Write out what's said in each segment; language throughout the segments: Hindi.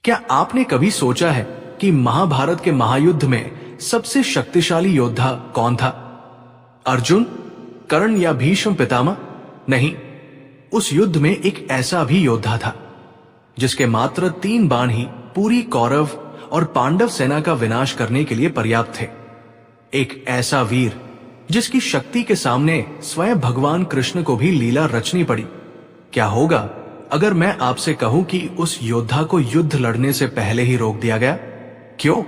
क्या आपने कभी सोचा है कि महाभारत के महायुद्ध में सबसे शक्तिशाली योद्धा कौन था? अर्जुन, कर्ण या भीष्म पितामह? नहीं, उस युद्ध में एक ऐसा भी योद्धा था जिसके मात्र 3 बाण ही पूरी कौरव और पांडव सेना का विनाश करने के लिए पर्याप्त थे। एक ऐसा वीर जिसकी शक्ति के सामने स्वयं भगवान कृष्ण को भी लीला रचनी पड़ी। क्या होगा अगर मैं आपसे कहूं कि उस योद्धा को युद्ध लड़ने से पहले ही रोक दिया गया? क्यों?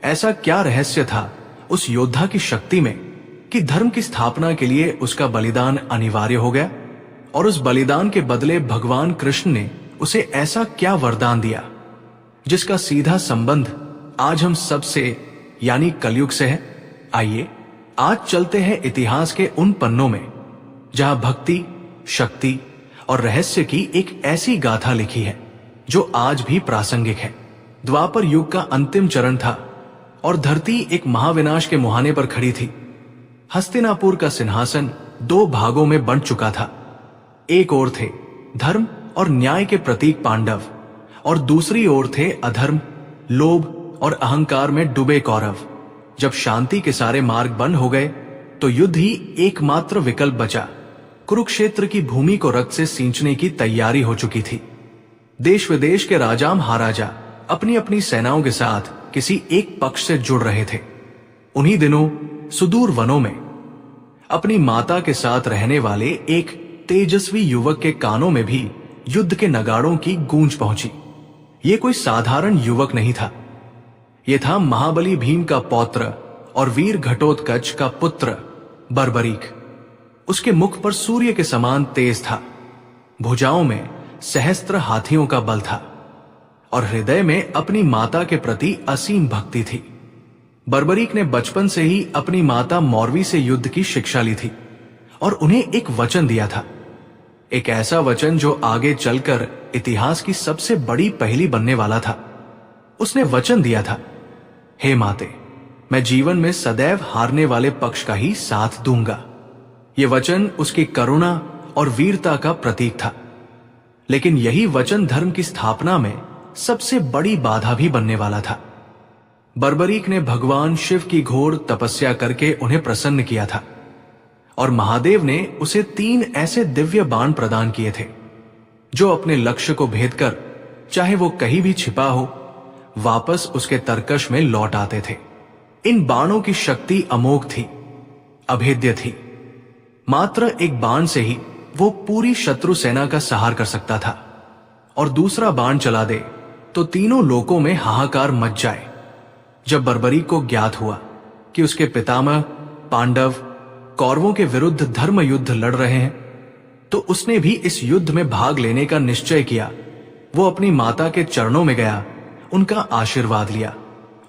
ऐसा क्या रहस्य था उस योद्धा की शक्ति में कि धर्म की स्थापना के लिए उसका बलिदान अनिवार्य हो गया? और उस बलिदान के बदले भगवान कृष्ण ने उसे ऐसा क्या वरदान दिया जिसका सीधा संबंध आज हम सब से यानी कलयुग से है? आइए आज चलते हैं इतिहास के उन पन्नों में जहां भक्ति, शक्ति और रहस्य की एक ऐसी गाथा लिखी है जो आज भी प्रासंगिक है। द्वापर युग का अंतिम चरण था और धरती एक महाविनाश के मुहाने पर खड़ी थी। हस्तिनापुर का सिंहासन 2 भागों में बंट चुका था। एक ओर थे धर्म और न्याय के प्रतीक पांडव और दूसरी ओर थे अधर्म, लोभ और अहंकार में डूबे कौरव। जब शांति के सारे मार्ग बंद हो गए तो युद्ध ही एकमात्र विकल्प बचा। कुरुक्षेत्र की भूमि को रक्त से सींचने की तैयारी हो चुकी थी। देश विदेश के राजा महाराजा अपनी अपनी सेनाओं के साथ किसी एक पक्ष से जुड़ रहे थे। उन्हीं दिनों सुदूर वनों में अपनी माता के साथ रहने वाले एक तेजस्वी युवक के कानों में भी युद्ध के नगाड़ों की गूंज पहुंची। ये कोई साधारण युवक नहीं था। ये था महाबली भीम का पौत्र और वीर घटोत्कच का पुत्र बर्बरीक। उसके मुख पर सूर्य के समान तेज था, भुजाओं में सहस्त्र हाथियों का बल था और हृदय में अपनी माता के प्रति असीम भक्ति थी। बर्बरीक ने बचपन से ही अपनी माता मौरवी से युद्ध की शिक्षा ली थी और उन्हें एक वचन दिया था। एक ऐसा वचन जो आगे चलकर इतिहास की सबसे बड़ी पहेली बनने वाला था। उसने वचन दिया था, हे माते, मैं जीवन में सदैव हारने वाले पक्ष का ही साथ दूंगा। ये वचन उसकी करुणा और वीरता का प्रतीक था। लेकिन यही वचन धर्म की स्थापना में सबसे बड़ी बाधा भी बनने वाला था। बर्बरीक ने भगवान शिव की घोर तपस्या करके उन्हें प्रसन्न किया था और महादेव ने उसे 3 ऐसे दिव्य बाण प्रदान किए थे जो अपने लक्ष्य को भेद कर, चाहे वो कहीं भी छिपा हो, वापस उसके तरकश में लौट आते थे। इन बाणों की शक्ति अमोघ थी, अभेद्य थी। मात्र एक बाण से ही वो पूरी शत्रु सेना का संहार कर सकता था और दूसरा बाण चला दे तो तीनों लोकों में हाहाकार मच जाए। जब बर्बरीक को ज्ञात हुआ कि उसके पितामह पांडव कौरवों के विरुद्ध धर्म युद्ध लड़ रहे हैं तो उसने भी इस युद्ध में भाग लेने का निश्चय किया। वो अपनी माता के चरणों में गया, उनका आशीर्वाद लिया,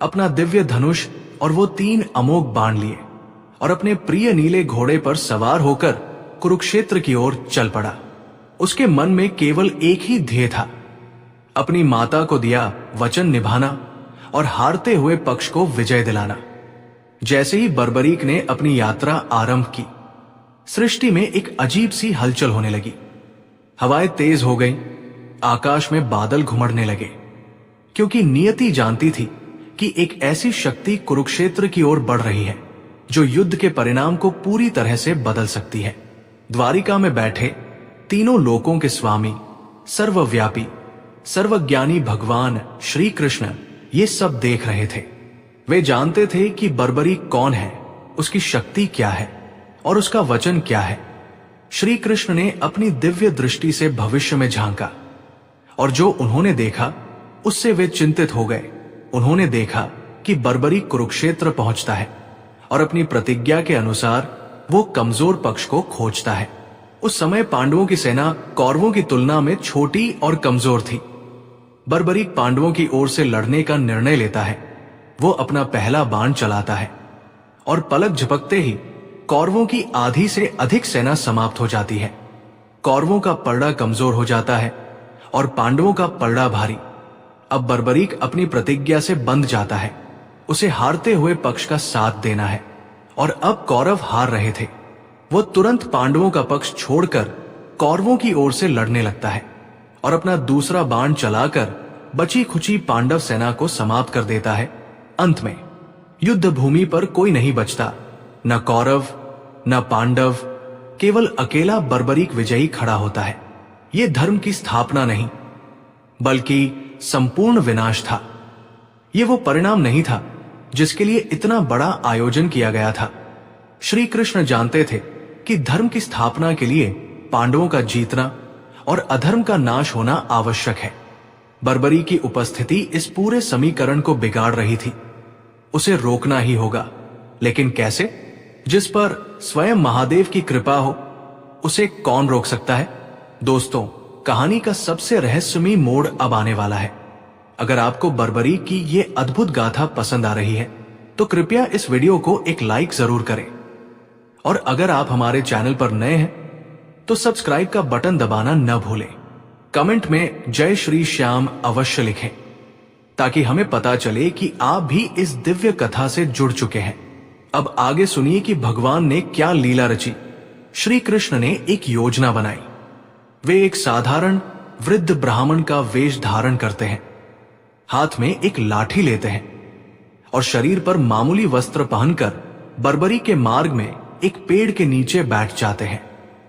अपना दिव्य धनुष और वो 3 अमोघ बाण लिए और अपने प्रिय नीले घोड़े पर सवार होकर कुरुक्षेत्र की ओर चल पड़ा। उसके मन में केवल एक ही ध्येय था, अपनी माता को दिया वचन निभाना और हारते हुए पक्ष को विजय दिलाना। जैसे ही बर्बरीक ने अपनी यात्रा आरंभ की, सृष्टि में एक अजीब सी हलचल होने लगी। हवाएं तेज हो गईं, आकाश में बादल घुमड़ने लगे, क्योंकि नियति जानती थी कि एक ऐसी शक्ति कुरुक्षेत्र की ओर बढ़ रही है जो युद्ध के परिणाम को पूरी तरह से बदल सकती है। द्वारिका में बैठे तीनों लोकों के स्वामी, सर्वव्यापी, सर्वज्ञानी भगवान श्री कृष्ण ये सब देख रहे थे। वे जानते थे कि बर्बरीक कौन है, उसकी शक्ति क्या है और उसका वचन क्या है। श्री कृष्ण ने अपनी दिव्य दृष्टि से भविष्य में झांका और जो उन्होंने देखा उससे वे चिंतित हो गए। उन्होंने देखा कि बर्बरीक कुरुक्षेत्र पहुंचता है और अपनी प्रतिज्ञा के अनुसार वो कमजोर पक्ष को खोजता है। उस समय पांडवों की सेना कौरवों की तुलना में छोटी और कमजोर थी। बर्बरीक पांडवों की ओर से लड़ने का निर्णय लेता है। वो अपना पहला बाण चलाता है और पलक झपकते ही कौरवों की आधी से अधिक सेना समाप्त हो जाती है। कौरवों का पलड़ा कमजोर हो जाता है और पांडवों का पलड़ा भारी। अब बर्बरीक अपनी प्रतिज्ञा से बंध जाता है। उसे हारते हुए पक्ष का साथ देना है और अब कौरव हार रहे थे। वो तुरंत पांडवों का पक्ष छोड़कर कौरवों की ओर से लड़ने लगता है और अपना दूसरा बाण चलाकर बची खुची पांडव सेना को समाप्त कर देता है। अंत में युद्ध भूमि पर कोई नहीं बचता, न कौरव न पांडव, केवल अकेला बर्बरीक विजयी खड़ा होता है। यह धर्म की स्थापना नहीं बल्कि संपूर्ण विनाश था। यह वो परिणाम नहीं था जिसके लिए इतना बड़ा आयोजन किया गया था। श्री कृष्ण जानते थे कि धर्म की स्थापना के लिए पांडवों का जीतना और अधर्म का नाश होना आवश्यक है। बर्बरी की उपस्थिति इस पूरे समीकरण को बिगाड़ रही थी। उसे रोकना ही होगा, लेकिन कैसे? जिस पर स्वयं महादेव की कृपा हो, उसे कौन रोक सकता है? दोस्तों, कहानी का सबसे रहस्यमयी मोड़ अब आने वाला है। अगर आपको बर्बरी की ये अद्भुत गाथा पसंद आ रही है तो कृपया इस वीडियो को एक लाइक जरूर करें, और अगर आप हमारे चैनल पर नए हैं तो सब्सक्राइब का बटन दबाना न भूलें। कमेंट में जय श्री श्याम अवश्य लिखें ताकि हमें पता चले कि आप भी इस दिव्य कथा से जुड़ चुके हैं। अब आगे सुनिए कि भगवान ने क्या लीला रची। श्री कृष्ण ने एक योजना बनाई। वे एक साधारण वृद्ध ब्राह्मण का वेश धारण करते हैं, हाथ में एक लाठी लेते हैं और शरीर पर मामूली वस्त्र पहनकर बर्बरी के मार्ग में एक पेड़ के नीचे बैठ जाते हैं।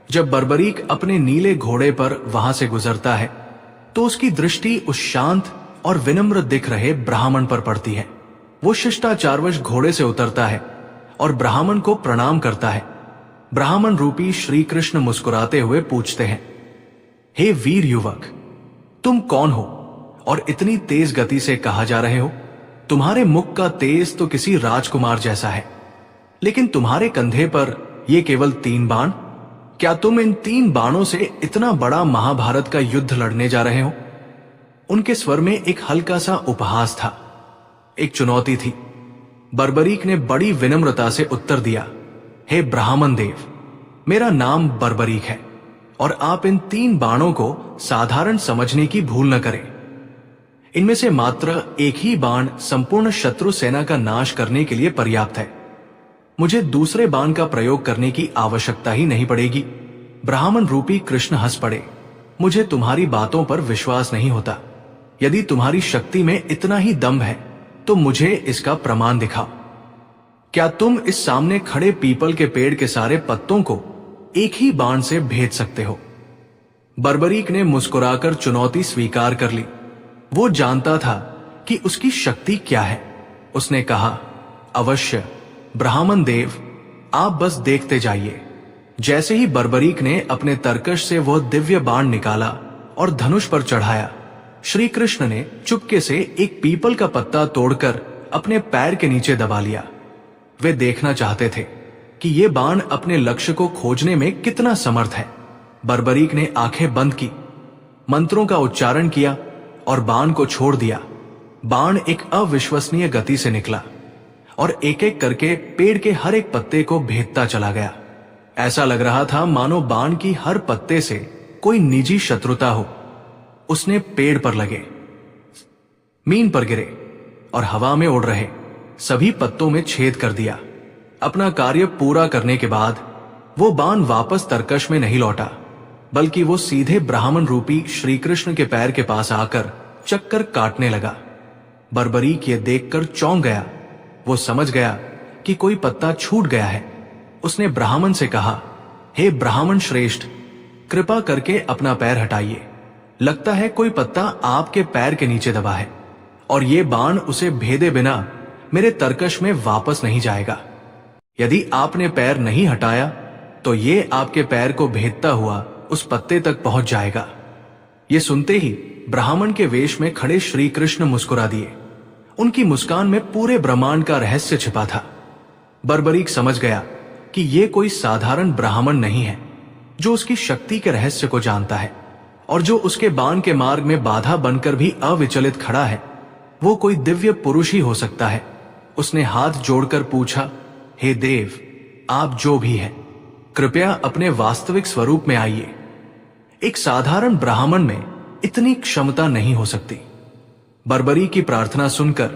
जब बर्बरीक अपने नीले घोड़े पर वहां से गुजरता है तो उसकी दृष्टि उस शांत और विनम्र दिख रहे ब्राह्मण पर पड़ती है। वो शिष्टाचारवश घोड़े से उतरता है और ब्राह्मण को प्रणाम करता है। ब्राह्मण रूपी श्री कृष्ण मुस्कुराते हुए पूछते हैं, हे वीर युवक, तुम कौन हो और इतनी तेज गति से कहा जा रहे हो? तुम्हारे मुख का तेज तो किसी राजकुमार जैसा है, लेकिन तुम्हारे कंधे पर ये केवल 3 बाण। क्या तुम इन 3 बाणों से इतना बड़ा महाभारत का युद्ध लड़ने जा रहे हो? उनके स्वर में एक हल्का सा उपहास था, एक चुनौती थी। बर्बरीक ने बड़ी विनम्रता से उत्तर दिया, हे ब्राह्मण देव, मेरा नाम बर्बरीक है और आप इन 3 बाणों को साधारण समझने की भूल न करें। इनमें से मात्र एक ही बाण संपूर्ण शत्रु सेना का नाश करने के लिए पर्याप्त है। मुझे दूसरे बाण का प्रयोग करने की आवश्यकता ही नहीं पड़ेगी। ब्राह्मण रूपी कृष्ण हंस पड़े, मुझे तुम्हारी बातों पर विश्वास नहीं होता। यदि तुम्हारी शक्ति में इतना ही दम है तो मुझे इसका प्रमाण दिखाओ। क्या तुम इस सामने खड़े पीपल के पेड़ के सारे पत्तों को एक ही बाण से भेद सकते हो? बर्बरीक ने मुस्कुराकर चुनौती स्वीकार कर ली। वो जानता था कि उसकी शक्ति क्या है। उसने कहा, अवश्य ब्राह्मण देव, आप बस देखते जाइए। जैसे ही बर्बरीक ने अपने तरकश से वह दिव्य बाण निकाला और धनुष पर चढ़ाया, श्री कृष्ण ने चुपके से एक पीपल का पत्ता तोड़कर अपने पैर के नीचे दबा लिया। वे देखना चाहते थे कि ये बाण अपने लक्ष्य को खोजने में कितना समर्थ है। बर्बरीक ने आंखें बंद की, मंत्रों का उच्चारण किया और बाण को छोड़ दिया। बाण एक अविश्वसनीय गति से निकला और एक एक करके पेड़ के हर एक पत्ते को भेदता चला गया। ऐसा लग रहा था मानो बाण की हर पत्ते से कोई निजी शत्रुता हो। उसने पेड़ पर लगे, मीन पर गिरे और हवा में उड़ रहे सभी पत्तों में छेद कर दिया। अपना कार्य पूरा करने के बाद वो बाण वापस तरकश में नहीं लौटा, बल्कि वो सीधे ब्राह्मण रूपी श्री कृष्ण के पैर के पास आकर चक्कर काटने लगा। बर्बरीक ये देखकर चौंक गया। वो समझ गया कि कोई पत्ता छूट गया है। उसने ब्राह्मण से कहा, हे ब्राह्मण श्रेष्ठ, कृपा करके अपना पैर हटाइए। लगता है कोई पत्ता आपके पैर के नीचे दबा है और ये बाण उसे भेदे बिना मेरे तरकश में वापस नहीं जाएगा। यदि आपने पैर नहीं हटाया तो ये आपके पैर को भेदता हुआ उस पत्ते तक पहुंच जाएगा। ये सुनते ही ब्राह्मण के वेश में खड़े श्री कृष्ण मुस्कुरा दिए। उनकी मुस्कान में पूरे ब्रह्मांड का रहस्य छिपा था। बर्बरीक समझ गया कि ये कोई साधारण ब्राह्मण नहीं है जो उसकी शक्ति के रहस्य को जानता है और जो उसके बाण के मार्ग में बाधा बनकर भी अविचलित खड़ा है। वो कोई दिव्य पुरुष ही हो सकता है। उसने हाथ जोड़कर पूछा, हे देव, आप जो भी हैं, कृपया अपने वास्तविक स्वरूप में आइए। एक साधारण ब्राह्मण में इतनी क्षमता नहीं हो सकती। बर्बरी की प्रार्थना सुनकर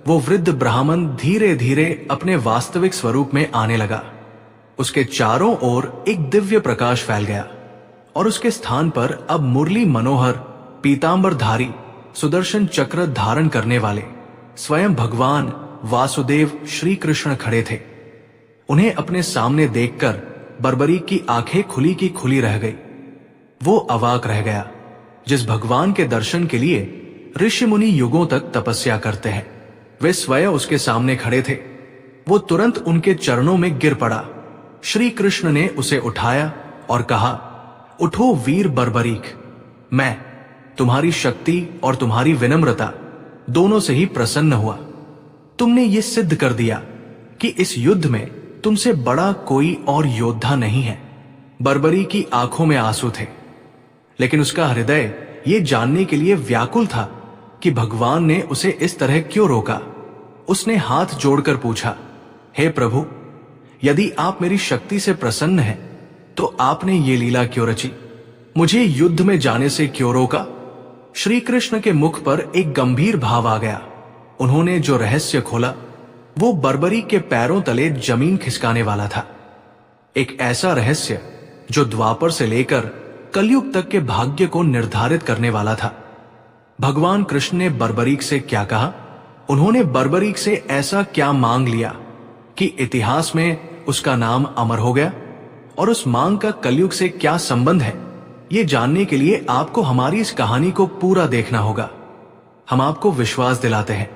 वो वृद्ध ब्राह्मण धीरे धीरे अपने वास्तविक स्वरूप में आने लगा। उसके चारों ओर एक दिव्य प्रकाश फैल गया और उसके स्थान पर अब मुरली मनोहर पीतांबरधारी सुदर्शन चक्र धारण करने वाले स्वयं भगवान वासुदेव श्री कृष्ण खड़े थे। उन्हें अपने सामने देखकर बर्बरीक की आंखें खुली की खुली रह गई। वो अवाक रह गया। जिस भगवान के दर्शन के लिए ऋषि मुनि युगों तक तपस्या करते हैं, वे स्वयं उसके सामने खड़े थे। वो तुरंत उनके चरणों में गिर पड़ा। श्री कृष्ण ने उसे उठाया और कहा, उठो वीर बर्बरीक, मैं तुम्हारी शक्ति और तुम्हारी विनम्रता दोनों से ही प्रसन्न हुआ। तुमने ये सिद्ध कर दिया कि इस युद्ध में तुमसे बड़ा कोई और योद्धा नहीं है। बर्बरी की आंखों में आंसू थे, लेकिन उसका हृदय ये जानने के लिए व्याकुल था कि भगवान ने उसे इस तरह क्यों रोका। उसने हाथ जोड़कर पूछा, हे प्रभु, यदि आप मेरी शक्ति से प्रसन्न हैं, तो आपने ये लीला क्यों रची? मुझे युद्ध में जाने से क्यों रोका? श्री कृष्ण के मुख पर एक गंभीर भाव आ गया। उन्होंने जो रहस्य खोला वो बर्बरी के पैरों तले जमीन खिसकाने वाला था। एक ऐसा रहस्य जो द्वापर से लेकर कलयुग तक के भाग्य को निर्धारित करने वाला था। भगवान कृष्ण ने बर्बरीक से क्या कहा? उन्होंने बर्बरीक से ऐसा क्या मांग लिया कि इतिहास में उसका नाम अमर हो गया? और उस मांग का कलयुग से क्या संबंध है, ये जानने के लिए आपको हमारी इस कहानी को पूरा देखना होगा। हम आपको विश्वास दिलाते हैं,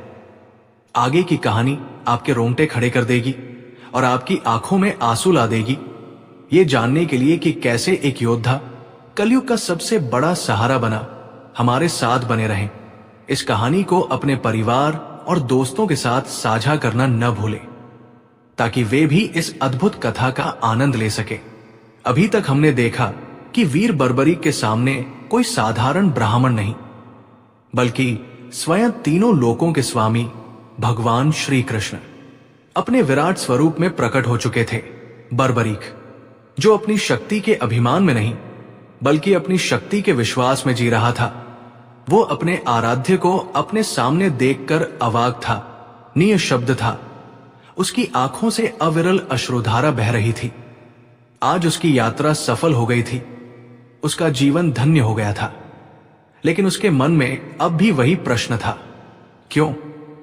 आगे की कहानी आपके रोंगटे खड़े कर देगी और आपकी आंखों में आंसू ला देगी, ये जानने के लिए कि कैसे एक योद्धा कलयुग का सबसे बड़ा सहारा बना। हमारे साथ बने रहें। इस कहानी को अपने परिवार और दोस्तों के साथ साझा करना न भूलें, ताकि वे भी इस अद्भुत कथा का आनंद ले सके। अभी तक हमने देखा कि वीर बर्बरीक के सामने कोई साधारण ब्राह्मण नहीं, बल्कि स्वयं तीनों लोकों के स्वामी भगवान श्री कृष्ण अपने विराट स्वरूप में प्रकट हो चुके थे। बर्बरीक, जो अपनी शक्ति के अभिमान में नहीं बल्कि अपनी शक्ति के विश्वास में जी रहा था, वो अपने आराध्य को अपने सामने देखकर अवाक था, निःशब्द था। उसकी आंखों से अविरल अश्रुधारा बह रही थी। आज उसकी यात्रा सफल हो गई थी, उसका जीवन धन्य हो गया था। लेकिन उसके मन में अब भी वही प्रश्न था, क्यों?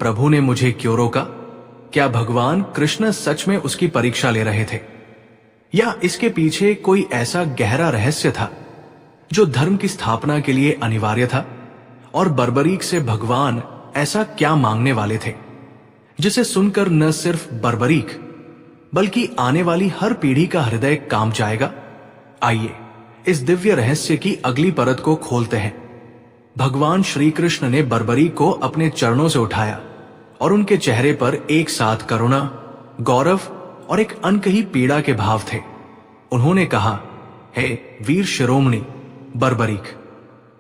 प्रभु ने मुझे क्यों रोका? क्या भगवान कृष्ण सच में उसकी परीक्षा ले रहे थे, या इसके पीछे कोई ऐसा गहरा रहस्य था जो धर्म की स्थापना के लिए अनिवार्य था? और बर्बरीक से भगवान ऐसा क्या मांगने वाले थे जिसे सुनकर न सिर्फ बर्बरीक बल्कि आने वाली हर पीढ़ी का हृदय कांप जाएगा? आइए इस दिव्य रहस्य की अगली परत को खोलते हैं। भगवान श्री कृष्ण ने बर्बरीक को अपने चरणों से उठाया और उनके चेहरे पर एक साथ करुणा, गौरव और एक अनकही पीड़ा के भाव थे। उन्होंने कहा, हे वीर शिरोमणि बर्बरीक,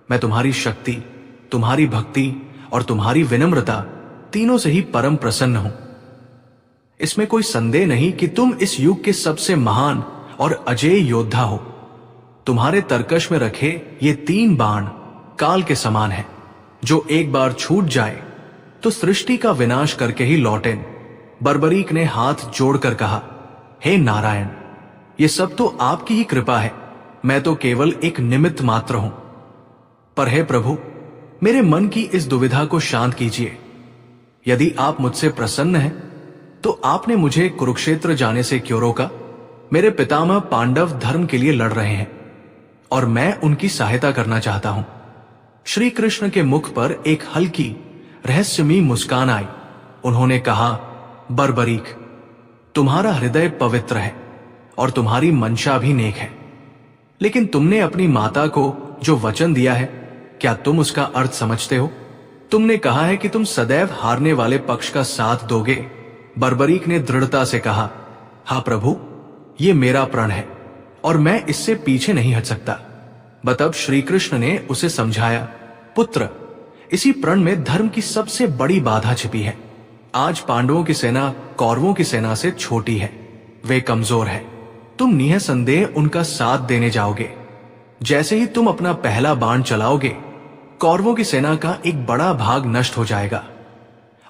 मैं तुम्हारी शक्ति, तुम्हारी भक्ति और तुम्हारी विनम्रता तीनों से ही परम प्रसन्न हूं। इसमें कोई संदेह नहीं कि तुम इस युग के सबसे महान और अजेय योद्धा हो। तुम्हारे तरकश में रखे ये 3 बाण काल के समान हैं, जो एक बार छूट जाए तो सृष्टि का विनाश करके ही लौटें। बर्बरीक ने हाथ जोड़कर कहा, हे नारायण, ये सब तो आपकी ही कृपा है, मैं तो केवल एक निमित्त मात्र हूं। पर हे प्रभु, मेरे मन की इस दुविधा को शांत कीजिए। यदि आप मुझसे प्रसन्न हैं, तो आपने मुझे कुरुक्षेत्र जाने से क्यों रोका? मेरे पितामह पांडव धर्म के लिए लड़ रहे हैं और मैं उनकी सहायता करना चाहता हूं। श्री कृष्ण के मुख पर एक हल्की रहस्यमयी मुस्कान आई। उन्होंने कहा, बर्बरीक, तुम्हारा हृदय पवित्र है और तुम्हारी मंशा भी नेक है, लेकिन तुमने अपनी माता को जो वचन दिया है, क्या तुम उसका अर्थ समझते हो? तुमने कहा है कि तुम सदैव हारने वाले पक्ष का साथ दोगे। बर्बरीक ने दृढ़ता से कहा, हाँ प्रभु, ये मेरा प्रण है और मैं इससे पीछे नहीं हट सकता। तब श्री कृष्ण ने उसे समझाया, पुत्र, इसी प्रण में धर्म की सबसे बड़ी बाधा छिपी है। आज पांडवों की सेना कौरवों की सेना से छोटी है, वे कमजोर है। तुम निःसंदेह उनका साथ देने जाओगे। जैसे ही तुम अपना पहला बाण चलाओगे, कौरवों की सेना का एक बड़ा भाग नष्ट हो जाएगा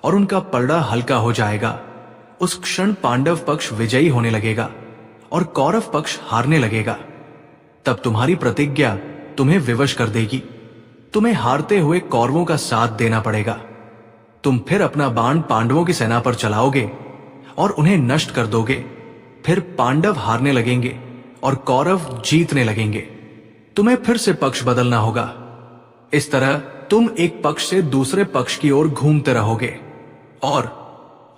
और उनका पलड़ा हल्का हो जाएगा। उस क्षण पांडव पक्ष विजयी होने लगेगा और कौरव पक्ष हारने लगेगा। तब तुम्हारी प्रतिज्ञा तुम्हें विवश कर देगी। तुम्हें हारते हुए कौरवों का साथ देना पड़ेगा। तुम फिर अपना बाण पांडवों की सेना पर चलाओगे और उन्हें नष्ट कर दोगे। फिर पांडव हारने लगेंगे और कौरव जीतने लगेंगे। तुम्हें फिर से पक्ष बदलना होगा। इस तरह तुम एक पक्ष से दूसरे पक्ष की ओर घूमते रहोगे और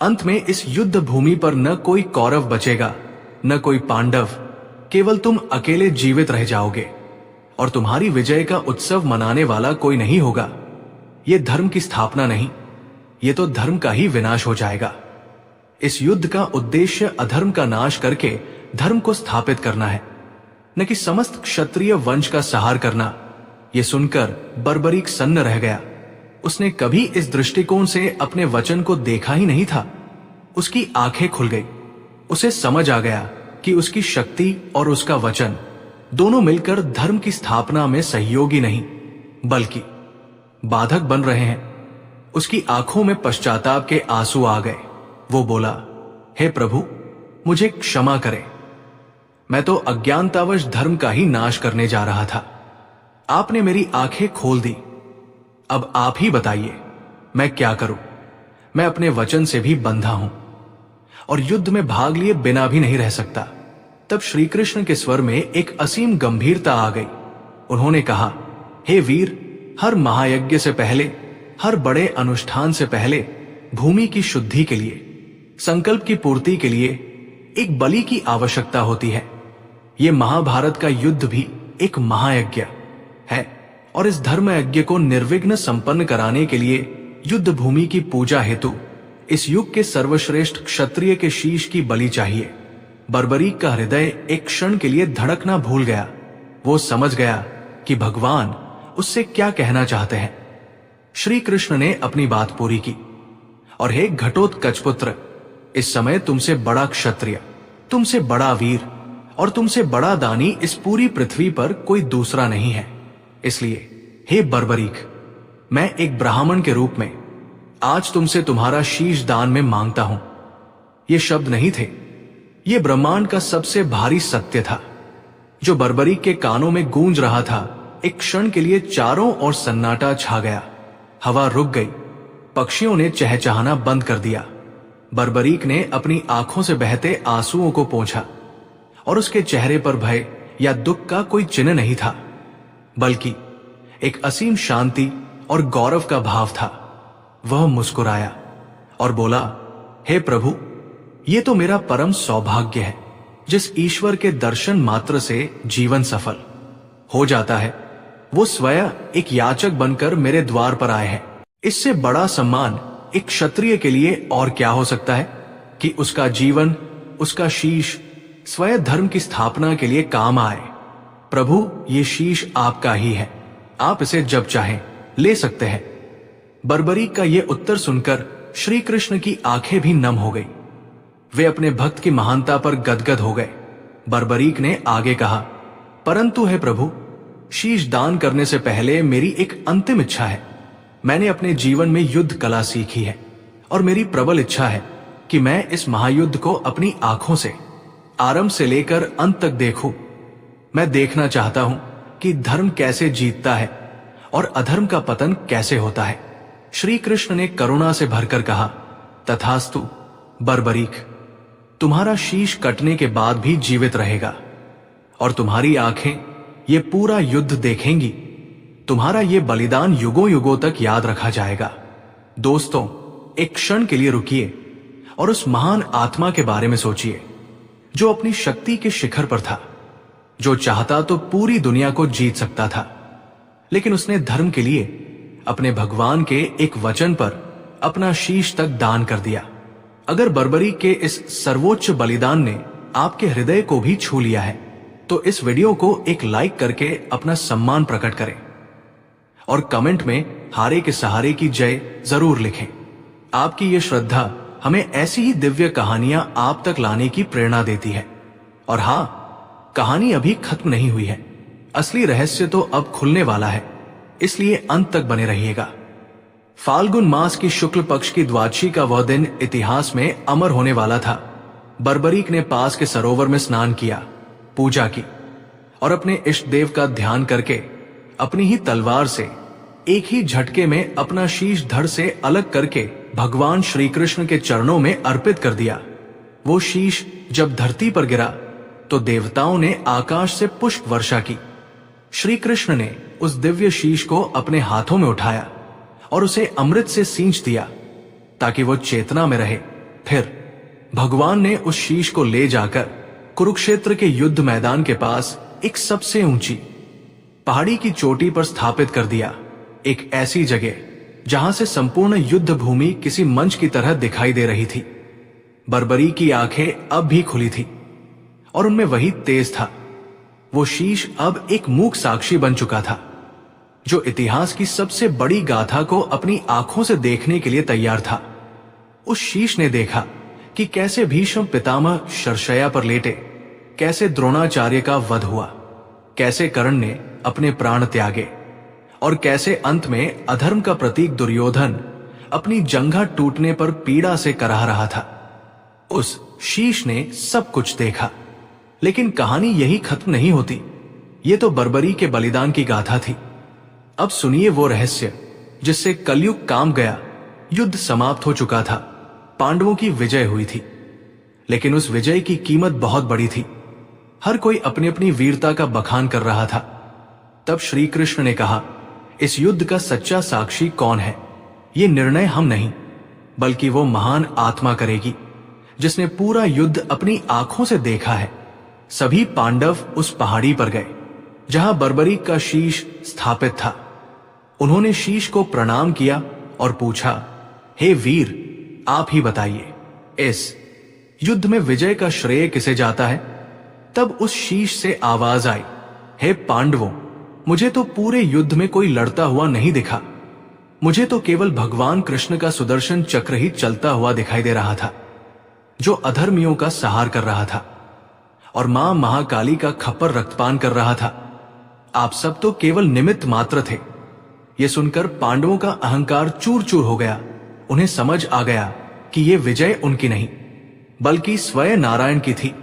अंत में इस युद्ध भूमि पर न कोई कौरव बचेगा, न कोई पांडव। केवल तुम अकेले जीवित रह जाओगे और तुम्हारी विजय का उत्सव मनाने वाला कोई नहीं होगा। यह धर्म की स्थापना नहीं, ये तो धर्म का ही विनाश हो जाएगा। इस युद्ध का उद्देश्य अधर्म का नाश करके धर्म को स्थापित करना है, न कि समस्त क्षत्रिय वंश का सहार करना। यह सुनकर बर्बरीक सन्न रह गया। उसने कभी इस दृष्टिकोण से अपने वचन को देखा ही नहीं था। उसकी आंखें खुल गई। उसे समझ आ गया कि उसकी शक्ति और उसका वचन दोनों मिलकर धर्म की स्थापना में सहयोगी नहीं बल्कि बाधक बन रहे हैं। उसकी आंखों में पश्चाताप के आंसू आ गए। वो बोला, हे प्रभु, मुझे क्षमा करें। मैं तो अज्ञानतावश धर्म का ही नाश करने जा रहा था। आपने मेरी आंखें खोल दी। अब आप ही बताइए, मैं क्या करूं? मैं अपने वचन से भी बंधा हूं और युद्ध में भाग लिए बिना भी नहीं रह सकता। तब श्री कृष्ण के स्वर में एक असीम गंभीरता आ गई। उन्होंने कहा, हे वीर, हर महायज्ञ से पहले, हर बड़े अनुष्ठान से पहले भूमि की शुद्धि के लिए, संकल्प की पूर्ति के लिए एक बलि की आवश्यकता होती है। यह महाभारत का युद्ध भी एक महायज्ञ है और इस धर्म यज्ञ को निर्विघ्न संपन्न कराने के लिए युद्ध भूमि की पूजा हेतु इस युग के सर्वश्रेष्ठ क्षत्रिय के शीश की बलि चाहिए। बर्बरीक का हृदय एक क्षण के लिए धड़कना भूल गया। वो समझ गया कि भगवान उससे क्या कहना चाहते हैं। श्री कृष्ण ने अपनी बात पूरी की, और हे घटोत्कच पुत्र, इस समय तुमसे बड़ा क्षत्रिय, तुमसे बड़ा वीर और तुमसे बड़ा दानी इस पूरी पृथ्वी पर कोई दूसरा नहीं है। इसलिए हे बर्बरीक, मैं एक ब्राह्मण के रूप में आज तुमसे तुम्हारा शीश दान में मांगता हूं। ये शब्द नहीं थे, ये ब्रह्मांड का सबसे भारी सत्य था जो बर्बरीक के कानों में गूंज रहा था। एक क्षण के लिए चारों ओर सन्नाटा छा गया। हवा रुक गई। पक्षियों ने चहचहाना बंद कर दिया। बर्बरीक ने अपनी आंखों से बहते आंसुओं को पोंछा और उसके चेहरे पर भय या दुख का कोई चिन्ह नहीं था, बल्कि एक असीम शांति और गौरव का भाव था। वह मुस्कुराया और बोला, हे प्रभु, ये तो मेरा परम सौभाग्य है जिस ईश्वर के दर्शन मात्र से जीवन सफल हो जाता है। वो स्वयं एक याचक बनकर मेरे द्वार पर आए हैं। इससे बड़ा सम्मान एक क्षत्रिय के लिए और क्या हो सकता है कि उसका जीवन, उसका शीश स्वयं धर्म की स्थापना के लिए काम आए। प्रभु, ये शीश आपका ही है, आप इसे जब चाहें ले सकते हैं। बर्बरीक का ये उत्तर सुनकर श्री कृष्ण की आंखें भी नम हो गई। वे अपने भक्त की महानता पर गदगद हो गए। बर्बरीक ने आगे कहा, परंतु हे प्रभु, शीश दान करने से पहले मेरी एक अंतिम इच्छा है। मैंने अपने जीवन में युद्ध कला सीखी है और मेरी प्रबल इच्छा है कि मैं इस महायुद्ध को अपनी आंखों से आरंभ से लेकर अंत तक देखूं। मैं देखना चाहता हूं कि धर्म कैसे जीतता है और अधर्म का पतन कैसे होता है। श्री कृष्ण ने करुणा से भरकर कहा, तथास्तु बर्बरीक, तुम्हारा शीश कटने के बाद भी जीवित रहेगा और तुम्हारी आंखें ये पूरा युद्ध देखेंगी। तुम्हारा ये बलिदान युगों युगों तक याद रखा जाएगा। दोस्तों, एक क्षण के लिए रुकिए और उस महान आत्मा के बारे में सोचिए जो अपनी शक्ति के शिखर पर था, जो चाहता तो पूरी दुनिया को जीत सकता था, लेकिन उसने धर्म के लिए अपने भगवान के एक वचन पर अपना शीश तक दान कर दिया। अगर बर्बरीक के इस सर्वोच्च बलिदान ने आपके हृदय को भी छू लिया है तो इस वीडियो को एक लाइक करके अपना सम्मान प्रकट करें और कमेंट में हारे के सहारे की जय जरूर लिखें। आपकी ये श्रद्धा हमें ऐसी ही दिव्य कहानियां आप तक लाने की प्रेरणा देती है। और हां, कहानी अभी खत्म नहीं हुई है। असली रहस्य तो अब खुलने वाला है, इसलिए अंत तक बने रहिएगा। फाल्गुन मास की शुक्ल पक्ष की द्वादशी का वह दिन इतिहास में अमर होने वाला था। बर्बरीक ने पास के सरोवर में स्नान किया, पूजा की और अपने इष्ट देव का ध्यान करके अपनी ही तलवार से एक ही झटके में अपना शीश धड़ से अलग करके भगवान श्री कृष्ण के चरणों में अर्पित कर दिया। वो शीश जब धरती पर गिरा तो देवताओं ने आकाश से पुष्प वर्षा की। श्री कृष्ण ने उस दिव्य शीश को अपने हाथों में उठाया और उसे अमृत से सींच दिया ताकि वो चेतना में रहे। फिर भगवान ने उस शीश को ले जाकर कुरुक्षेत्र के युद्ध मैदान के पास एक सबसे ऊंची पहाड़ी की चोटी पर स्थापित कर दिया, एक ऐसी जगह जहां से संपूर्ण युद्ध भूमि किसी मंच की तरह दिखाई दे रही थी। बर्बरी की आंखें अब भी खुली थी और उनमें वही तेज था। वो शीश अब एक मूक साक्षी बन चुका था, जो इतिहास की सबसे बड़ी गाथा को अपनी आंखों से देखने के लिए तैयार था। उस शीश ने देखा कि कैसे भीष्म पितामह शरशय्या पर लेटे, कैसे द्रोणाचार्य का वध हुआ, कैसे कर्ण ने अपने प्राण त्यागे और कैसे अंत में अधर्म का प्रतीक दुर्योधन अपनी जंघा टूटने पर पीड़ा से कराह रहा था। उस शीश ने सब कुछ देखा, लेकिन कहानी यही खत्म नहीं होती। ये तो बर्बरी के बलिदान की गाथा थी। अब सुनिए वो रहस्य जिससे कलयुग काम गया, युद्ध समाप्त हो चुका था, पांडवों की विजय हुई थी। लेकिन उस विजय की कीमत बहुत बड़ी थी। हर कोई अपनी अपनी वीरता का बखान कर रहा था। तब श्री कृष्ण ने कहा, इस युद्ध का सच्चा साक्षी कौन है? ये निर्णय हम नहीं, बल्कि वो महान आत्मा करेगी जिसने पूरा युद्ध अपनी आंखों से देखा है। सभी पांडव उस पहाड़ी पर गए जहां बर्बरी का शीश स्थापित था। उन्होंने शीश को प्रणाम किया और पूछा, हे वीर, आप ही बताइए, इस युद्ध में विजय का श्रेय किसे जाता है? तब उस शीश से आवाज आई, हे पांडवों, मुझे तो पूरे युद्ध में कोई लड़ता हुआ नहीं दिखा। मुझे तो केवल भगवान कृष्ण का सुदर्शन चक्र ही चलता हुआ दिखाई दे रहा था, जो अधर्मियों का संहार कर रहा था, और मां महाकाली का खप्पर रक्तपान कर रहा था। आप सब तो केवल निमित्त मात्र थे। यह सुनकर पांडवों का अहंकार चूर चूर हो गया। उन्हें समझ आ गया कि यह विजय उनकी नहीं, बल्कि स्वयं नारायण की थी।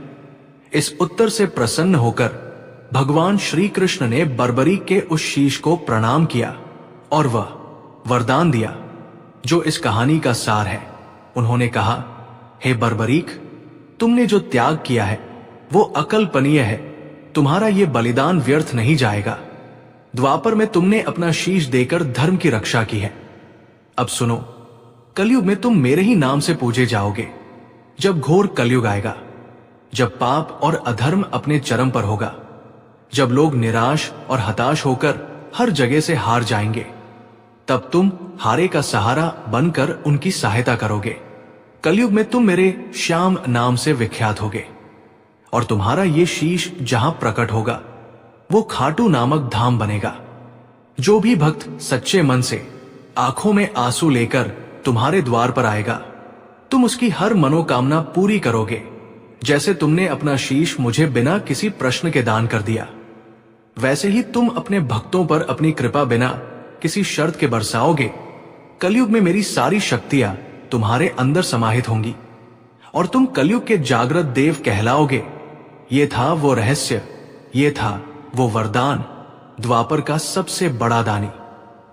इस उत्तर से प्रसन्न होकर भगवान श्री कृष्ण ने बर्बरीक के उस शीश को प्रणाम किया और वह वरदान दिया जो इस कहानी का सार है। उन्होंने कहा, हे बर्बरीक, तुमने जो त्याग किया है वो अकल्पनीय है। तुम्हारा ये बलिदान व्यर्थ नहीं जाएगा। द्वापर में तुमने अपना शीश देकर धर्म की रक्षा की है। अब सुनो, कलयुग में तुम मेरे ही नाम से पूजे जाओगे। जब घोर कलयुग आएगा, जब पाप और अधर्म अपने चरम पर होगा, जब लोग निराश और हताश होकर हर जगह से हार जाएंगे, तब तुम हारे का सहारा बनकर उनकी सहायता करोगे। कलयुग में तुम मेरे श्याम नाम से विख्यात होगे और तुम्हारा ये शीश जहां प्रकट होगा वो खाटू नामक धाम बनेगा। जो भी भक्त सच्चे मन से आंखों में आंसू लेकर तुम्हारे द्वार पर आएगा, तुम उसकी हर मनोकामना पूरी करोगे, जैसे तुमने अपना शीश मुझे बिना किसी प्रश्न के दान कर दिया। वैसे ही तुम अपने भक्तों पर अपनी कृपा बिना किसी शर्त के बरसाओगे। कलयुग में मेरी सारी शक्तियां तुम्हारे अंदर समाहित होंगी और तुम कलयुग के जागृत देव कहलाओगे। ये था वो रहस्य, ये था वो वरदान, द्वापर का सबसे बड़ा दानी,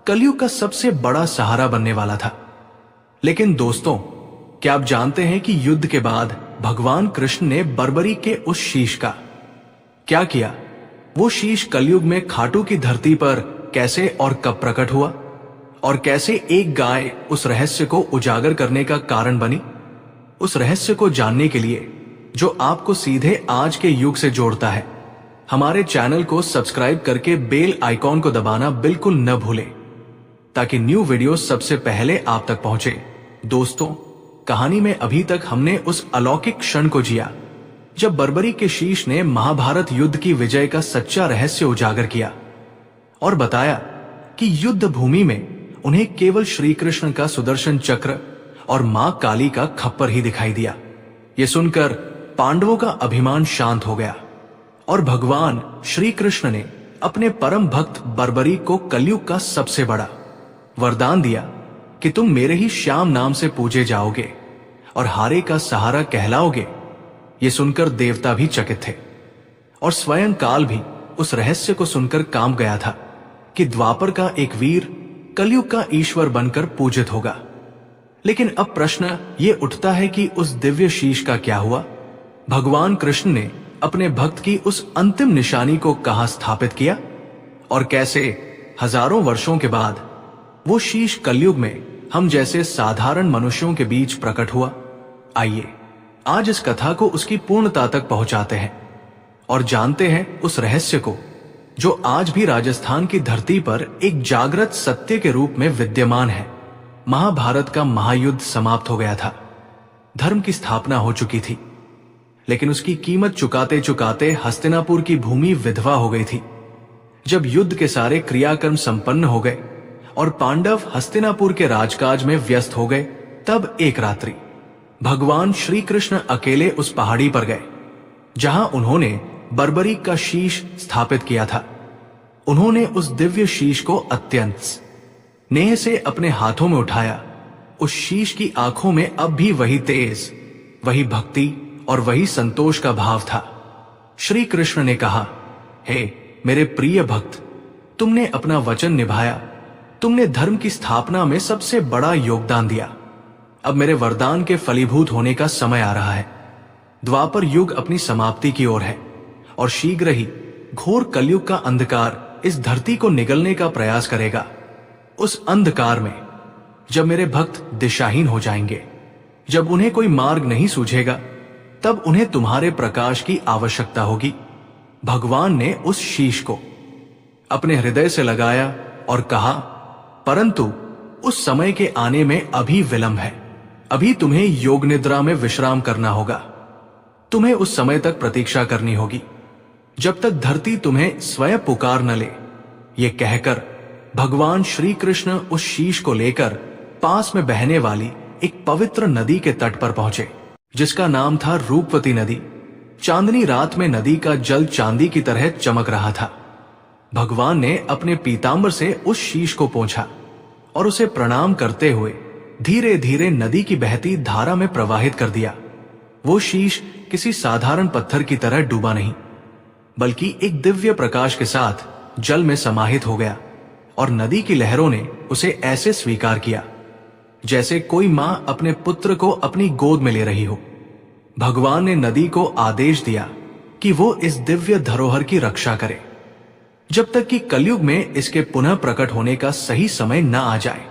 कलयुग का सबसे बड़ा सहारा बनने वाला था। लेकिन दोस्तों, क्या आप जानते हैं कि युद्ध के बाद भगवान कृष्ण ने बर्बरी के उस शीश का क्या किया? वो शीश कलयुग में खाटू की धरती पर कैसे और कब प्रकट हुआ और कैसे एक गाय उस रहस्य को उजागर करने का कारण बनी? उस रहस्य को जानने के लिए जो आपको सीधे आज के युग से जोड़ता है, हमारे चैनल को सब्सक्राइब करके बेल आइकॉन को दबाना बिल्कुल न भूलें, ताकि न्यू वीडियो सबसे पहले आप तक पहुंचे। दोस्तों, कहानी में अभी तक हमने उस अलौकिक क्षण को जिया जब बर्बरी के शीश ने महाभारत युद्ध की विजय का सच्चा रहस्य उजागर किया और बताया कि युद्ध भूमि में उन्हें केवल श्री कृष्ण का सुदर्शन चक्र और मां काली का खप्पर ही दिखाई दिया। ये सुनकर पांडवों का अभिमान शांत हो गया और भगवान श्री कृष्ण ने अपने परम भक्त बर्बरी को कलयुग का सबसे बड़ा वरदान दिया कि तुम मेरे ही श्याम नाम से पूजे जाओगे और हारे का सहारा कहलाओगे। ये सुनकर देवता भी चकित थे और स्वयं काल भी उस रहस्य को सुनकर कांप गया था कि द्वापर का एक वीर कलयुग का ईश्वर बनकर पूजित होगा। लेकिन अब प्रश्न ये उठता है कि उस दिव्य शीश का क्या हुआ? भगवान कृष्ण ने अपने भक्त की उस अंतिम निशानी को कहां स्थापित किया और कैसे हजारों वर्षों के बाद वो शीश कलयुग में हम जैसे साधारण मनुष्यों के बीच प्रकट हुआ? आइए आज इस कथा को उसकी पूर्णता तक पहुंचाते हैं और जानते हैं उस रहस्य को जो आज भी राजस्थान की धरती पर एक जागृत सत्य के रूप में विद्यमान है। महाभारत का महायुद्ध समाप्त हो गया था। धर्म की स्थापना हो चुकी थी, लेकिन उसकी कीमत चुकाते चुकाते हस्तिनापुर की भूमि विधवा हो गई थी। जब युद्ध के सारे क्रियाक्रम संपन्न हो गए और पांडव हस्तिनापुर के राजकाज में व्यस्त हो गए, तब एक रात्रि भगवान श्री कृष्ण अकेले उस पहाड़ी पर गए जहां उन्होंने बर्बरीक का शीश स्थापित किया था। उन्होंने उस दिव्य शीश को अत्यंत स्नेह से अपने हाथों में उठाया। उस शीश की आंखों में अब भी वही तेज, वही भक्ति और वही संतोष का भाव था। श्री कृष्ण ने कहा, हे मेरे प्रिय भक्त, तुमने अपना वचन निभाया, तुमने धर्म की स्थापना में सबसे बड़ा योगदान दिया। अब मेरे वरदान के फलीभूत होने का समय आ रहा है। द्वापर युग अपनी समाप्ति की ओर है और शीघ्र ही घोर कलयुग का अंधकार इस धरती को निगलने का प्रयास करेगा। उस अंधकार में जब मेरे भक्त दिशाहीन हो जाएंगे, जब उन्हें कोई मार्ग नहीं सूझेगा, तब उन्हें तुम्हारे प्रकाश की आवश्यकता होगी। भगवान ने उस शीश को अपने हृदय से लगाया और कहा, परंतु उस समय के आने में अभी विलंब है। अभी तुम्हें योग निद्रा में विश्राम करना होगा। तुम्हें उस समय तक प्रतीक्षा करनी होगी जब तक धरती तुम्हें स्वयं पुकार न ले। ये कहकर भगवान श्री कृष्ण उस शीश को लेकर पास में बहने वाली एक पवित्र नदी के तट पर पहुंचे, जिसका नाम था रूपवती नदी। चांदनी रात में नदी का जल चांदी की तरह चमक रहा था। भगवान ने अपने पीतांबर से उस शीश को पोंछा और उसे प्रणाम करते हुए धीरे धीरे नदी की बहती धारा में प्रवाहित कर दिया। वो शीश किसी साधारण पत्थर की तरह डूबा नहीं, बल्कि एक दिव्य प्रकाश के साथ जल में समाहित हो गया और नदी की लहरों ने उसे ऐसे स्वीकार किया जैसे कोई मां अपने पुत्र को अपनी गोद में ले रही हो। भगवान ने नदी को आदेश दिया कि वो इस दिव्य धरोहर की रक्षा करे जब तक कि कलयुग में इसके पुनः प्रकट होने का सही समय न आ जाए।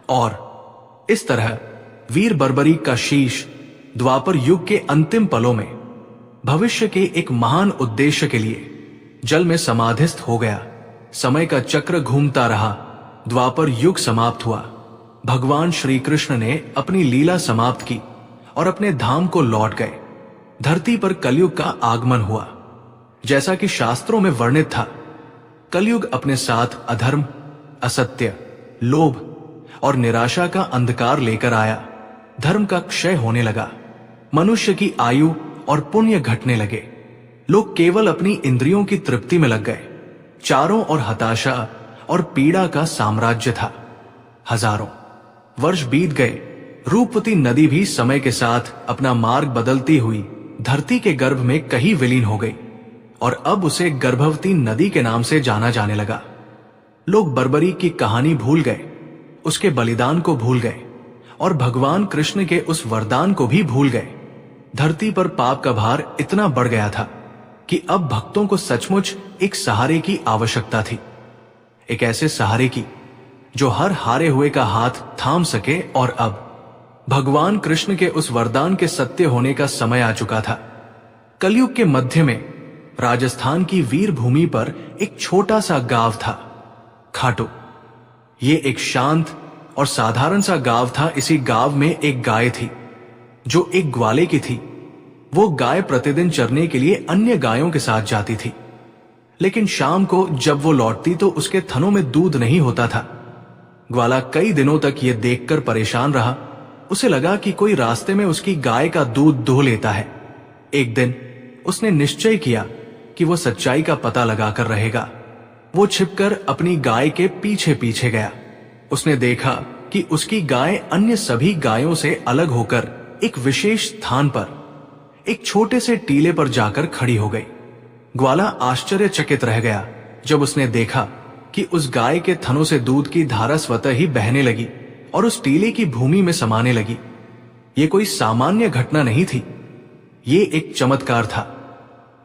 और इस तरह वीर बर्बरीक का शीश द्वापर युग के अंतिम पलों में भविष्य के एक महान उद्देश्य के लिए जल में समाधिस्थ हो गया। समय का चक्र घूमता रहा। द्वापर युग समाप्त हुआ। भगवान श्री कृष्ण ने अपनी लीला समाप्त की और अपने धाम को लौट गए। धरती पर कलयुग का आगमन हुआ। जैसा कि शास्त्रों में वर्णित था, कलयुग अपने साथ अधर्म, असत्य, लोभ और निराशा का अंधकार लेकर आया। धर्म का क्षय होने लगा। मनुष्य की आयु और पुण्य घटने लगे। लोग केवल अपनी इंद्रियों की तृप्ति में लग गए। चारों ओर हताशा और पीड़ा का साम्राज्य था। हजारों वर्ष बीत गए। रूपवती नदी भी समय के साथ अपना मार्ग बदलती हुई धरती के गर्भ में कहीं विलीन हो गई और अब उसे गर्भवती नदी के नाम से जाना जाने लगा। लोग बर्बरी की कहानी भूल गए, उसके बलिदान को भूल गए और भगवान कृष्ण के उस वरदान को भी भूल गए। धरती पर पाप का भार इतना बढ़ गया था कि अब भक्तों को सचमुच एक सहारे की आवश्यकता थी। एक ऐसे सहारे की जो हर हारे हुए का हाथ थाम सके। और अब भगवान कृष्ण के उस वरदान के सत्य होने का समय आ चुका था। कलयुग के मध्य में राजस्थान की वीर भूमि पर एक छोटा सा गांव था, खाटू। ये एक शांत और साधारण सा गांव था। इसी गांव में एक गाय थी जो एक ग्वाले की थी। वो गाय प्रतिदिन चरने के लिए अन्य गायों के साथ जाती थी, लेकिन शाम को जब वो लौटती तो उसके थनों में दूध नहीं होता था। ग्वाला कई दिनों तक ये देखकर परेशान रहा। उसे लगा कि कोई रास्ते में उसकी गाय का दूध दुह लेता है। एक दिन उसने निश्चय किया कि वो सच्चाई का पता लगाकर रहेगा। वो छिपकर अपनी गाय के पीछे पीछे गया। उसने देखा कि उसकी गाय अन्य सभी गायों से अलग होकर एक विशेष स्थान पर एक छोटे से टीले पर जाकर खड़ी हो गई। ग्वाला आश्चर्यचकित रह गया जब उसने देखा कि उस गाय के थनों से दूध की धारा स्वतः ही बहने लगी और उस टीले की भूमि में समाने लगी। ये कोई सामान्य घटना नहीं थी, ये एक चमत्कार था।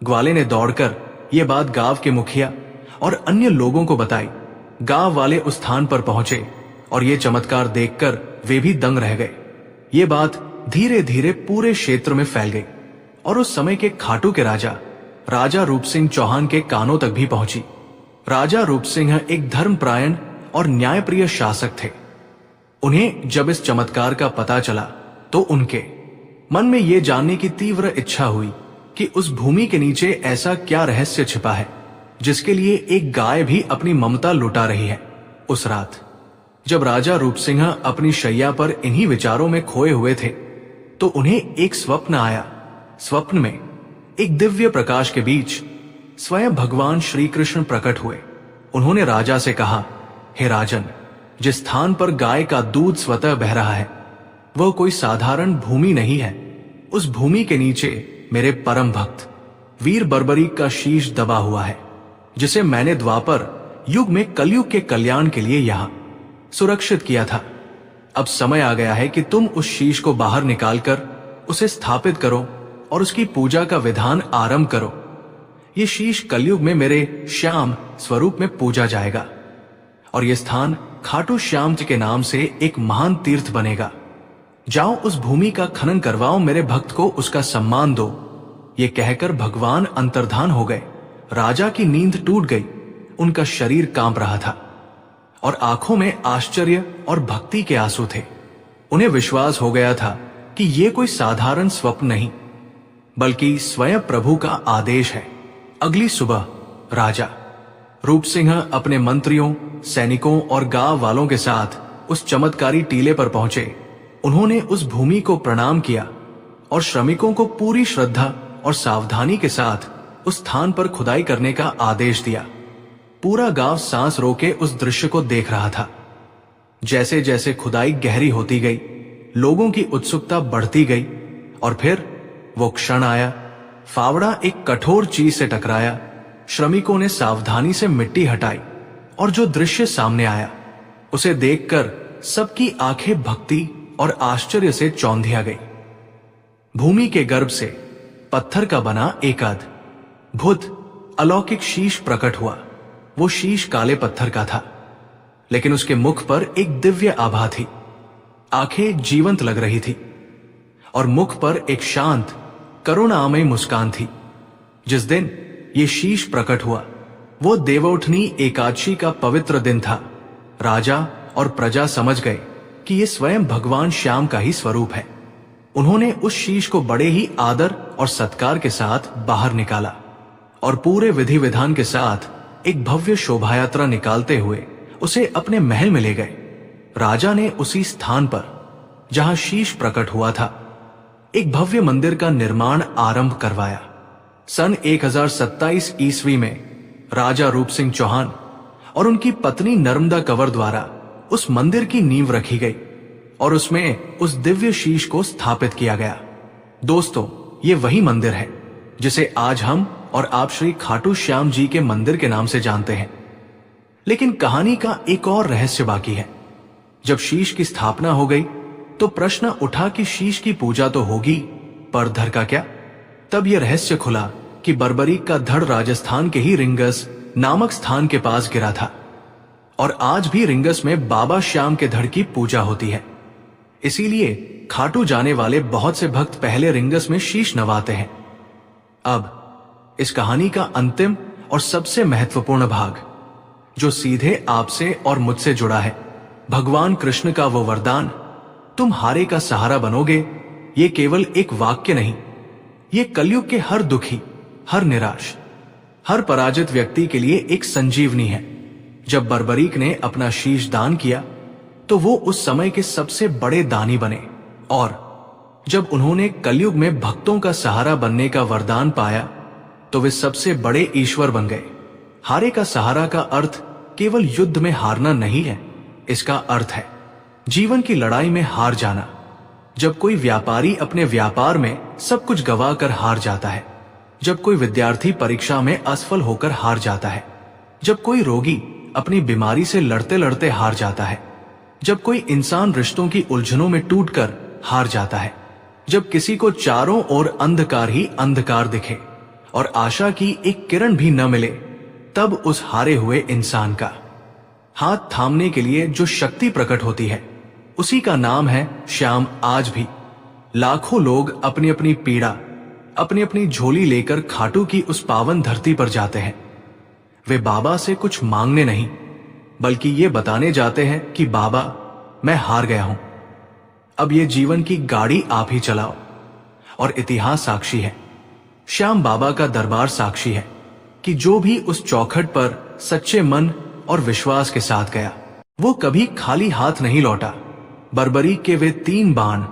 ग्वाले ने दौड़कर ये बात गांव के मुखिया और अन्य लोगों को बताई। गांव वाले उस स्थान पर पहुंचे और ये चमत्कार देखकर वे भी दंग रह गए। ये बात धीरे धीरे पूरे क्षेत्र में फैल गई और उस समय के खाटू के राजा रूप सिंह चौहान के कानों तक भी पहुंची। राजा रूप सिंह एक धर्मप्रायण और न्यायप्रिय शासक थे। उन्हें जब इस चमत्कार का पता चला तो उनके मन में यह जानने की तीव्र इच्छा हुई कि उस भूमि के नीचे ऐसा क्या रहस्य छिपा है जिसके लिए एक गाय भी अपनी ममता लुटा रही है। उस रात जब राजा रूप सिंह अपनी शैया पर इन्हीं विचारों में खोए हुए थे तो उन्हें एक स्वप्न आया। स्वप्न में एक दिव्य प्रकाश के बीच स्वयं भगवान श्री कृष्ण प्रकट हुए। उन्होंने राजा से कहा, हे राजन, जिस स्थान पर गाय का दूध स्वतः बह रहा है वह कोई साधारण भूमि नहीं है। उस भूमि के नीचे मेरे परम भक्त वीर बर्बरीक का शीश दबा हुआ है, जिसे मैंने द्वापर युग में कलयुग के कल्याण के लिए यहां सुरक्षित किया था। अब समय आ गया है कि तुम उस शीश को बाहर निकालकर उसे स्थापित करो और उसकी पूजा का विधान आरंभ करो। ये शीश कलयुग में मेरे श्याम स्वरूप में पूजा जाएगा और यह स्थान खाटू श्याम जी के नाम से एक महान तीर्थ बनेगा। जाओ उस भूमि का खनन करवाओ, मेरे भक्त को उसका सम्मान दो। ये कहकर भगवान अंतर्धान हो गए। राजा की नींद टूट गई, उनका शरीर कांप रहा था और आंखों में आश्चर्य और भक्ति के आंसू थे। उन्हें विश्वास हो गया था कि यह कोई साधारण स्वप्न नहीं बल्कि स्वयं प्रभु का आदेश है। अगली सुबह राजा रूप सिंह अपने मंत्रियों, सैनिकों और गांव वालों के साथ उस चमत्कारी टीले पर पहुंचे। उन्होंने उस भूमि को प्रणाम किया और श्रमिकों को पूरी श्रद्धा और सावधानी के साथ उस स्थान पर खुदाई करने का आदेश दिया। पूरा गांव सांस रोके उस दृश्य को देख रहा था। जैसे जैसे खुदाई गहरी होती गई, लोगों की उत्सुकता बढ़ती गई और फिर वो क्षण आया। फावड़ा एक कठोर चीज से टकराया। श्रमिकों ने सावधानी से मिट्टी हटाई और जो दृश्य सामने आया उसे देखकर सबकी आंखें भक्ति और आश्चर्य से चौंधिया गई। भूमि के गर्भ से पत्थर का बना एक अद्भुत अलौकिक शीश प्रकट हुआ। वो शीश काले पत्थर का था, लेकिन उसके मुख पर एक दिव्य आभा थी। आंखें जीवंत लग रही थी और मुख पर एक शांत करुणामय मुस्कान थी। जिस दिन ये शीश प्रकट हुआ वो देवउठनी एकादशी का पवित्र दिन था। राजा और प्रजा समझ गए कि ये स्वयं भगवान श्याम का ही स्वरूप है। उन्होंने उस शीश को बड़े ही आदर और सत्कार के साथ बाहर निकाला और पूरे विधि विधान के साथ एक भव्य शोभायात्रा निकालते हुए उसे अपने महल में ले गए। राजा ने उसी स्थान पर जहां शीश प्रकट हुआ था एक भव्य मंदिर का निर्माण आरंभ करवाया। सन 1027 ईस्वी में राजा रूप सिंह चौहान और उनकी पत्नी नर्मदा कंवर द्वारा उस मंदिर की नींव रखी गई और उसमें उस दिव्य शीश को स्थापित किया गया। दोस्तों, ये वही मंदिर है जिसे आज हम और आप श्री खाटू श्याम जी के मंदिर के नाम से जानते हैं। लेकिन कहानी का एक और रहस्य बाकी है। जब शीश की स्थापना हो गई तो प्रश्न उठा कि शीश की पूजा तो होगी, पर धड़ का क्या? तब यह रहस्य खुला कि बर्बरीक का धड़ राजस्थान के ही रिंगस नामक स्थान के पास गिरा था और आज भी रिंगस में बाबा श्याम के धड़ की पूजा होती है। इसीलिए खाटू जाने वाले बहुत से भक्त पहले रिंगस में शीश नवाते हैं। अब इस कहानी का अंतिम और सबसे महत्वपूर्ण भाग जो सीधे आपसे और मुझसे जुड़ा है। भगवान कृष्ण का वो वरदान, तुम हारे का सहारा बनोगे, ये केवल एक वाक्य नहीं, ये कलयुग के हर दुखी, हर निराश, हर पराजित व्यक्ति के लिए एक संजीवनी है। जब बर्बरीक ने अपना शीश दान किया तो वो उस समय के सबसे बड़े दानी बने और जब उन्होंने कलयुग में भक्तों का सहारा बनने का वरदान पाया तो वे सबसे बड़े ईश्वर बन गए। हारे का सहारा का अर्थ केवल युद्ध में हारना नहीं है, इसका अर्थ है जीवन की लड़ाई में हार जाना। जब कोई व्यापारी अपने व्यापार में सब कुछ गंवाकर हार जाता है, जब कोई विद्यार्थी परीक्षा में असफल होकर हार जाता है, जब कोई रोगी अपनी बीमारी से लड़ते लड़ते हार जाता है, जब कोई इंसान रिश्तों की उलझनों में टूटकर हार जाता है, जब किसी को चारों ओर अंधकार ही अंधकार दिखे और आशा की एक किरण भी न मिले, तब उस हारे हुए इंसान का हाथ थामने के लिए जो शक्ति प्रकट होती है, उसी का नाम है श्याम। आज भी लाखों लोग अपनी अपनी पीड़ा, अपनी अपनी झोली लेकर खाटू की उस पावन धरती पर जाते हैं। वे बाबा से कुछ मांगने नहीं, बल्कि ये बताने जाते हैं कि बाबा, मैं हार गया हूं, अब ये जीवन की गाड़ी आप ही चलाओ। और इतिहास साक्षी है, श्याम बाबा का दरबार साक्षी है कि जो भी उस चौखट पर सच्चे मन और विश्वास के साथ गया, वो कभी खाली हाथ नहीं लौटा। बर्बरी के वे 3 बाण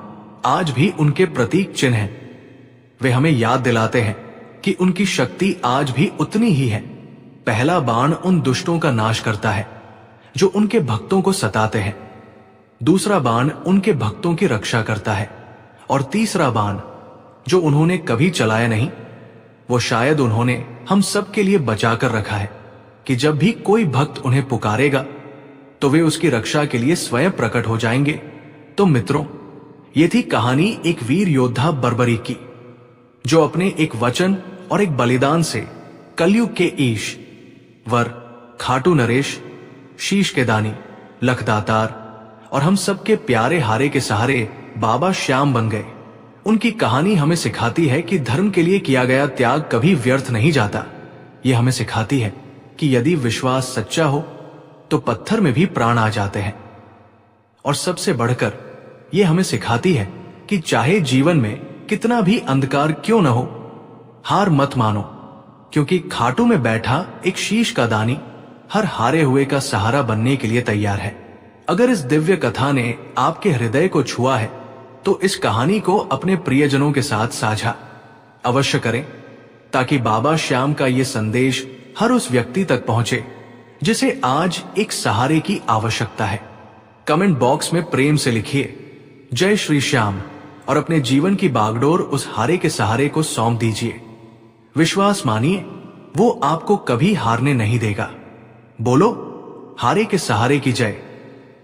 आज भी उनके प्रतीक चिन्ह हैं। वे हमें याद दिलाते हैं कि उनकी शक्ति आज भी उतनी ही है। पहला बाण उन दुष्टों का नाश करता है जो उनके भक्तों को सताते हैं, दूसरा बाण उनके भक्तों की रक्षा करता है, और तीसरा बाण जो उन्होंने कभी चलाया नहीं, वो शायद उन्होंने हम सब के लिए बचा कर रखा है कि जब भी कोई भक्त उन्हें पुकारेगा तो वे उसकी रक्षा के लिए स्वयं प्रकट हो जाएंगे। तो मित्रों, ये थी कहानी एक वीर योद्धा बर्बरी की, जो अपने एक वचन और एक बलिदान से कलयुग के ईश वर खाटू नरेश, शीश के दानी, लखदातार और हम सबके प्यारे हारे के सहारे बाबा श्याम बन गए। उनकी कहानी हमें सिखाती है कि धर्म के लिए किया गया त्याग कभी व्यर्थ नहीं जाता। ये हमें सिखाती है कि यदि विश्वास सच्चा हो तो पत्थर में भी प्राण आ जाते हैं। और सबसे बढ़कर ये हमें सिखाती है कि चाहे जीवन में कितना भी अंधकार क्यों न हो, हार मत मानो, क्योंकि खाटू में बैठा एक शीश का दानी हर हारे हुए का सहारा बनने के लिए तैयार है। अगर इस दिव्य कथा ने आपके हृदय को छुआ है तो इस कहानी को अपने प्रियजनों के साथ साझा अवश्य करें, ताकि बाबा श्याम का ये संदेश हर उस व्यक्ति तक पहुंचे जिसे आज एक सहारे की आवश्यकता है। कमेंट बॉक्स में प्रेम से लिखिए जय श्री श्याम और अपने जीवन की बागडोर उस हारे के सहारे को सौंप दीजिए। विश्वास मानिए, वो आपको कभी हारने नहीं देगा। बोलो हारे के सहारे की जय,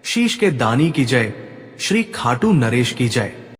शीश के दानी की जय, श्री खाटू नरेश की जय।